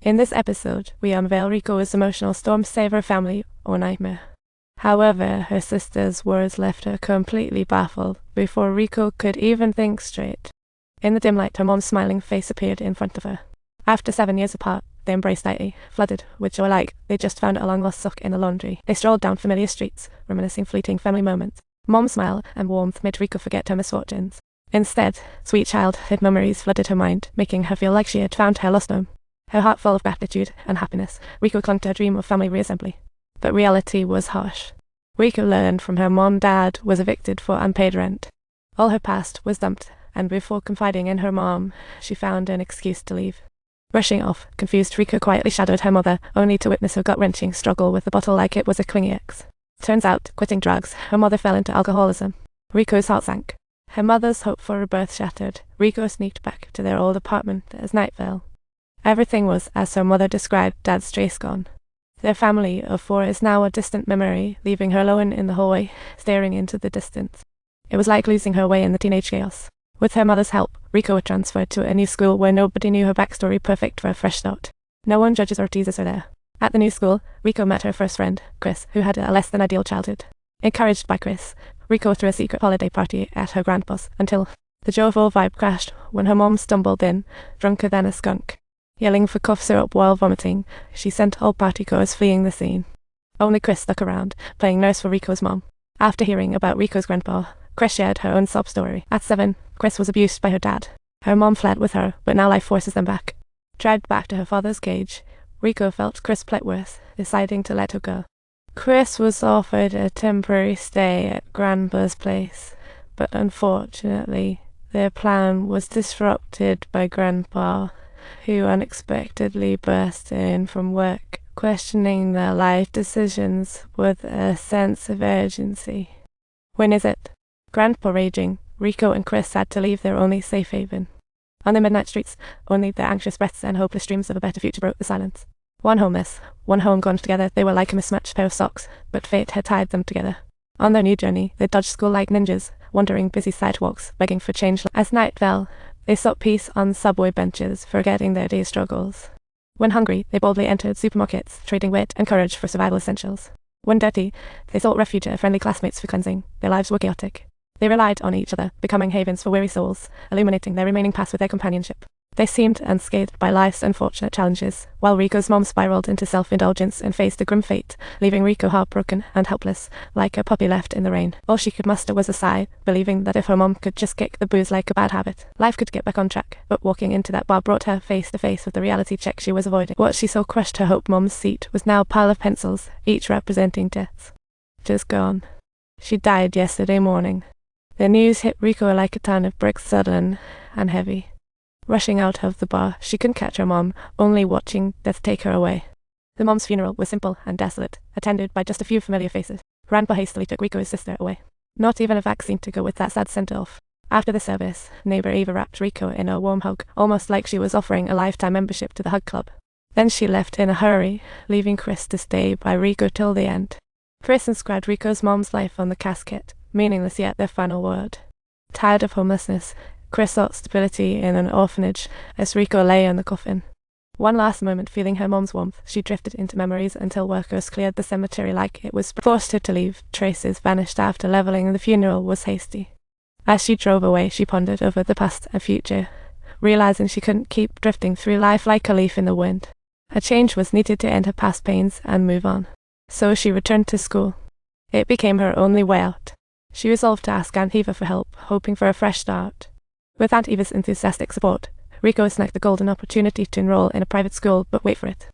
In this episode, we unveil Riko's emotional storm to save her family or nightmare. However, her sister's words left her completely baffled before Riko could even think straight. In the dim light, her mom's smiling face appeared in front of her. After 7 years apart, they embraced tightly, flooded with joy like they just found a long-lost sock in the laundry. They strolled down familiar streets, reminiscing fleeting family moments. Mom's smile and warmth made Riko forget her misfortunes. Instead, sweet childhood memories flooded her mind, making her feel like she had found her lost home. Her heart full of gratitude and happiness, Riko clung to her dream of family reassembly. But reality was harsh. Riko learned from her dad was evicted for unpaid rent. All her past was dumped, and before confiding in her mom, she found an excuse to leave. Rushing off, confused, Riko quietly shadowed her mother, only to witness her gut-wrenching struggle with the bottle like it was a clingy ex. Turns out, quitting drugs, her mother fell into alcoholism. Riko's heart sank. Her mother's hope for rebirth shattered. Riko sneaked back to their old apartment as night fell. Everything was as her mother described Dad's trace gone. Their family of 4 is now a distant memory, leaving her alone in the hallway, staring into the distance. It was like losing her way in the teenage chaos. With her mother's help, Riko was transferred to a new school where nobody knew her backstory, perfect for a fresh start. No one judges or teases her there. At the new school, Riko met her first friend, Chris, who had a less than ideal childhood. Encouraged by Chris, Riko threw a secret holiday party at her grandpa's until the jovial vibe crashed when her mom stumbled in, drunker than a skunk. Yelling for cough syrup while vomiting, she sent all partygoers fleeing the scene. Only Chris stuck around, playing nurse for Riko's mom. After hearing about Riko's grandpa, Chris shared her own sob story. At 7, Chris was abused by her dad. Her mom fled with her, but now life forces them back. Dragged back to her father's cage, Riko felt Chris plight worse, deciding to let her go. Chris was offered a temporary stay at Grandpa's place, but unfortunately, their plan was disrupted by Grandpa, who unexpectedly burst in from work, questioning their life decisions with a sense of urgency. When is it? Grandpa raging, Riko and Chris had to leave their only safe haven. On the midnight streets, only their anxious breaths and hopeless dreams of a better future broke the silence. One homeless, one home gone together, they were like a mismatched pair of socks, but fate had tied them together. On their new journey, they dodged school like ninjas, wandering busy sidewalks, begging for change. As night fell, they sought peace on subway benches, forgetting their day's struggles. When hungry, they boldly entered supermarkets, trading wit and courage for survival essentials. When dirty, they sought refuge at friendly classmates for cleansing. Their lives were chaotic. They relied on each other, becoming havens for weary souls, illuminating their remaining paths with their companionship. They seemed unscathed by life's unfortunate challenges, while Riko's mom spiraled into self-indulgence and faced a grim fate, leaving Riko heartbroken and helpless, like a puppy left in the rain. All she could muster was a sigh, believing that if her mom could just kick the booze like a bad habit, life could get back on track. But walking into that bar brought her face to face with the reality check she was avoiding. What she saw crushed her hope. Mom's seat was now a pile of pencils, each representing deaths. Just gone. She died yesterday morning. The news hit Riko like a ton of bricks, sudden and heavy. Rushing out of the bar, she couldn't catch her mom, only watching death take her away. The mom's funeral was simple and desolate, attended by just a few familiar faces. Grandpa hastily took Riko's sister away. Not even a vaccine to go with that sad send-off. After the service, neighbor Eva wrapped Riko in a warm hug, almost like she was offering a lifetime membership to the hug club. Then she left in a hurry, leaving Chris to stay by Riko till the end. Chris inscribed Riko's mom's life on the casket, meaningless yet their final word. Tired of homelessness, Chris sought stability in an orphanage as Riko lay in the coffin. One last moment feeling her mom's warmth, she drifted into memories until workers cleared the cemetery like it was forced her to leave. Traces vanished after leveling. The funeral was hasty. As she drove away, she pondered over the past and future, realizing she couldn't keep drifting through life like a leaf in the wind. A change was needed to end her past pains and move on. So she returned to school. It became her only way out. She resolved to ask Aunt Eva for help, hoping for a fresh start. With Aunt Eva's enthusiastic support, Riko snagged the golden opportunity to enroll in a private school, but wait for it.